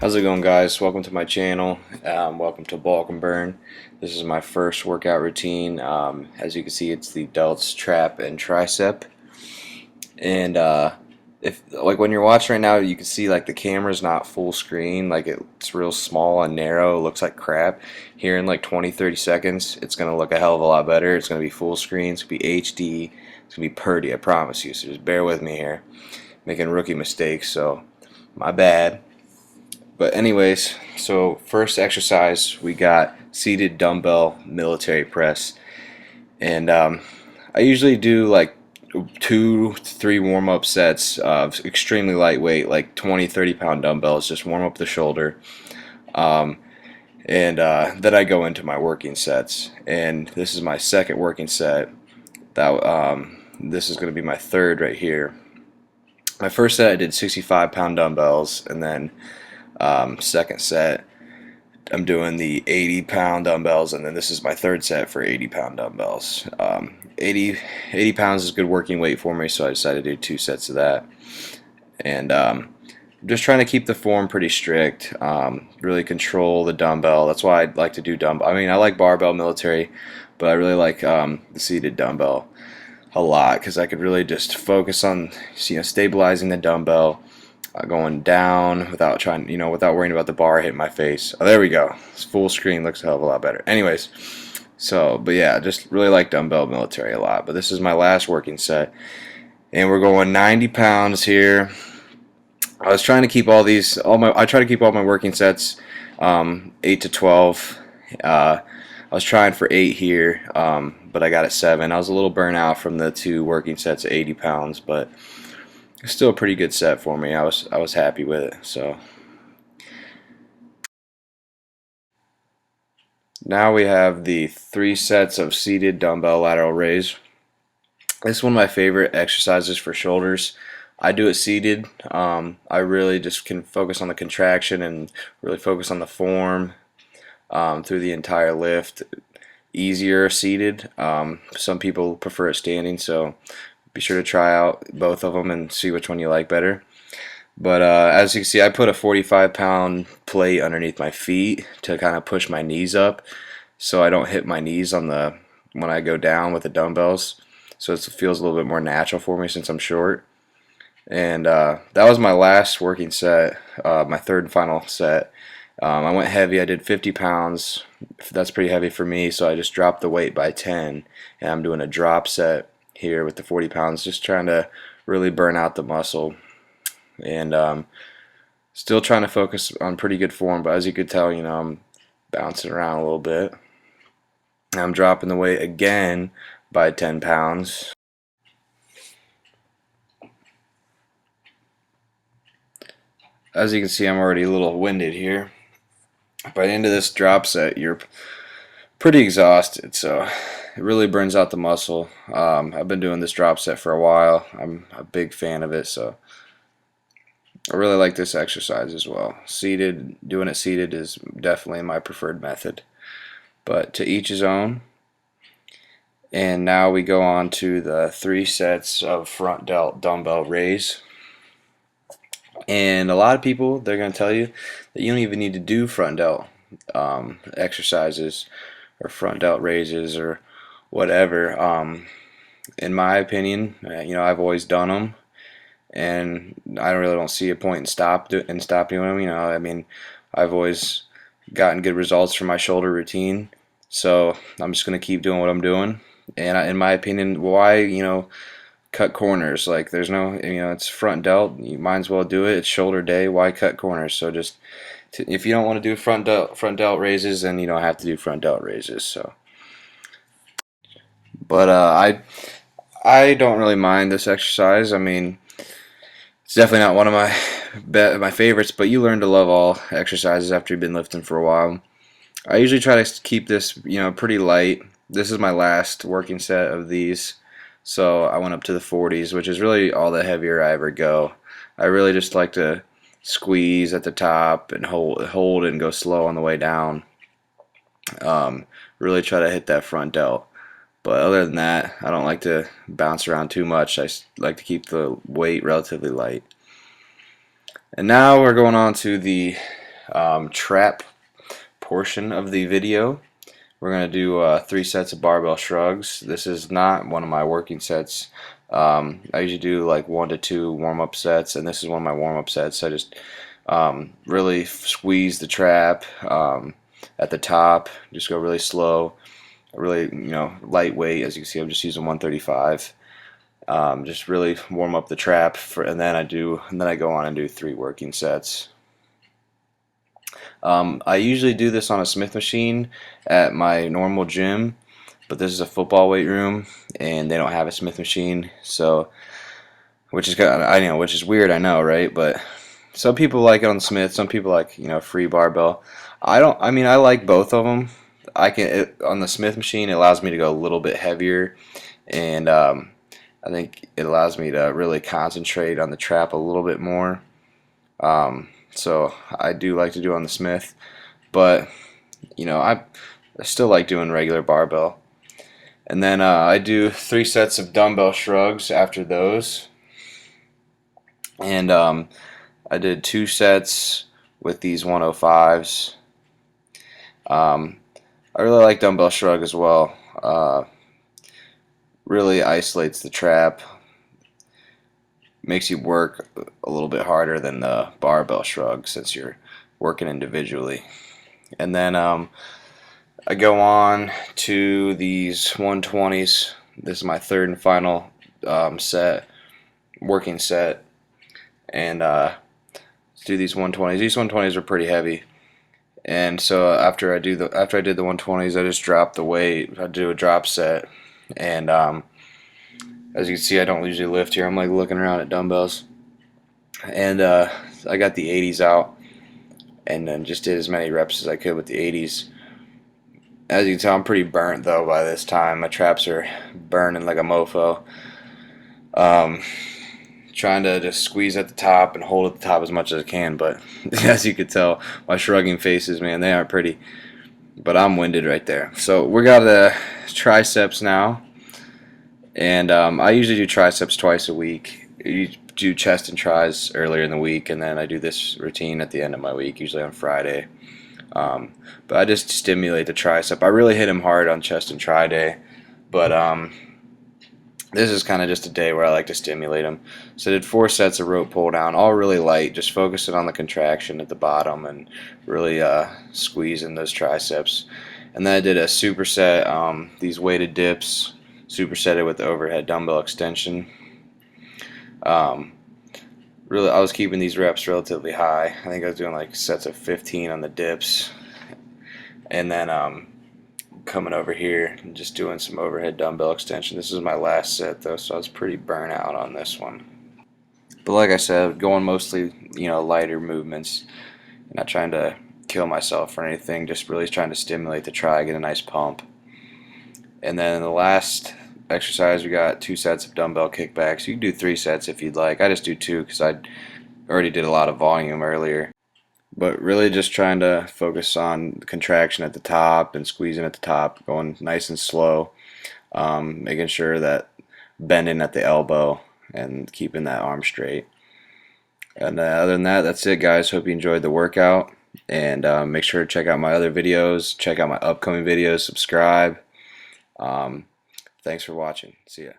How's it going, guys? Welcome to my channel. Welcome to Bulk and Burn. This is my first workout routine. As you can see, it's the delts, trap, and tricep. And if when you're watching right now, you can see like the camera's not full screen. Like it's real small and narrow. It looks like crap. Here in like 20-30 seconds, it's gonna look a hell of a lot better. It's gonna be full screen. It's gonna be HD. It's gonna be purty. I promise you. So just bear with me here. Making rookie mistakes. So my bad. But anyways, so first exercise we got seated dumbbell military press, and I usually do like 2 to 3 warm-up sets of extremely lightweight, like 20-30 pound dumbbells, just warm up the shoulder, and then I go into my working sets. And this is my second working set. This is going to be my third right here. My first set I did 65-pound dumbbells, and then second set I'm doing the 80-pound dumbbells, and then this is my third set for 80-pound dumbbells. 80 pounds is good working weight for me, so I decided to do 2 sets of that. And I'm just trying to keep the form pretty strict, really control the dumbbell. That's why I like to do dumbbell. I mean, I like barbell military, but I really like the seated dumbbell a lot, because I could really just focus on stabilizing the dumbbell, going down without without worrying about the bar hitting my face. Oh, there we go. It's full screen, looks a hell of a lot better. Anyways, but yeah, just really like dumbbell military a lot. But this is my last working set, and we're going 90 pounds here. I was trying to keep I try to keep all my working sets 8 to 12. I was trying for 8 here, but I got it 7. I was a little burnt out from the 2 working sets at 80 pounds, but it's still a pretty good set for me. I was happy with it. So now we have the 3 sets of seated dumbbell lateral raise. This is one of my favorite exercises for shoulders. I do it seated. I really just can focus on the contraction and really focus on the form through the entire lift. Easier seated. Some people prefer it standing, so be sure to try out both of them and see which one you like better. But as you can see, I put a 45-pound plate underneath my feet to kind of push my knees up, so I don't hit my knees when I go down with the dumbbells. So it feels a little bit more natural for me since I'm short. And that was my last working set, my third and final set. I went heavy. I did 50 pounds. That's pretty heavy for me, so I just dropped the weight by 10, and I'm doing a drop set here with the 40 pounds, just trying to really burn out the muscle, and still trying to focus on pretty good form. But as you could tell, I'm bouncing around a little bit. I'm dropping the weight again by 10 pounds. As you can see, I'm already a little winded here. By the end of this drop set, you're pretty exhausted, so it really burns out the muscle. I've been doing this drop set for a while. I'm a big fan of it, so I really like this exercise as well. Doing it seated is definitely my preferred method, but to each his own. And now we go on to the 3 sets of front delt dumbbell raise. And a lot of people, they're going to tell you that you don't even need to do front delt exercises or front delt raises or whatever. In my opinion, I've always done them, and I really don't see a point in stop doing them. I mean, I've always gotten good results from my shoulder routine, so I'm just going to keep doing what I'm doing. And in my opinion, why cut corners? Like, there's no, it's front delt. You might as well do it. It's shoulder day. Why cut corners? So just if you don't want to do front delt raises, then you don't have to do front delt raises. So, but I don't really mind this exercise. I mean, it's definitely not one of my favorites, but you learn to love all exercises after you've been lifting for a while. I usually try to keep this pretty light. This is my last working set of these. So I went up to the 40s, which is really all the heavier I ever go. I really just like to squeeze at the top and hold and go slow on the way down. Really try to hit that front delt. But other than that, I don't like to bounce around too much. I like to keep the weight relatively light. And now we're going on to the trap portion of the video. We're going to do 3 sets of barbell shrugs. This is not one of my working sets. I usually do like 1 to 2 warm-up sets, and this is one of my warm-up sets. I just really squeeze the trap at the top, just go really slow, really lightweight. As you can see, I'm just using 135. Just really warm up the trap and then I go on and do 3 working sets. I usually do this on a Smith machine at my normal gym, but this is a football weight room and they don't have a Smith machine, so which is weird, I know, right? But some people like it on the Smith, some people like free barbell. I like both of them. On the Smith machine, it allows me to go a little bit heavier, and I think it allows me to really concentrate on the trap a little bit more. So I do like to do on the Smith, but I still like doing regular barbell. And then I do 3 sets of dumbbell shrugs after those. And I did 2 sets with these 105s. I really like dumbbell shrug as well. Really isolates the trap, makes you work a little bit harder than the barbell shrug since you're working individually. And then I go on to these 120s. This is my 3rd and final working set, and let's do these 120s. These 120s are pretty heavy, and so after I did the 120s, I just drop the weight. I do a drop set. And as you can see, I don't usually lift here. I'm like looking around at dumbbells, and I got the 80s out, and then just did as many reps as I could with the 80s. As you can tell, I'm pretty burnt though by this time. My traps are burning like a mofo. Trying to just squeeze at the top and hold at the top as much as I can, but as you can tell, my shrugging faces, man, they aren't pretty. But I'm winded right there. So we got the triceps now, and I usually do triceps twice a week. You do chest and tris earlier in the week, and then I do this routine at the end of my week, usually on Friday. But I just stimulate the tricep. I really hit him hard on chest and tri day, but this is kind of just a day where I like to stimulate him. So I did 4 sets of rope pull down, all really light, just focusing on the contraction at the bottom and really squeezing those triceps. And then I did a superset, these weighted dips, supersetted with the overhead dumbbell extension. Really, I was keeping these reps relatively high. I think I was doing like sets of 15 on the dips, and then coming over here and just doing some overhead dumbbell extension. This is my last set though, so I was pretty burnt out on this one. But like I said, going mostly lighter movements, not trying to kill myself or anything, just really trying to stimulate the tri, get a nice pump. And then in the last exercise, we got 2 sets of dumbbell kickbacks. You can do 3 sets if you'd like. I just do 2 because I already did a lot of volume earlier. But really just trying to focus on contraction at the top and squeezing at the top, going nice and slow, making sure that bending at the elbow and keeping that arm straight. And other than that, that's it, guys. Hope you enjoyed the workout, and make sure to check out my other videos, check out my upcoming videos, subscribe. Thanks for watching. See ya.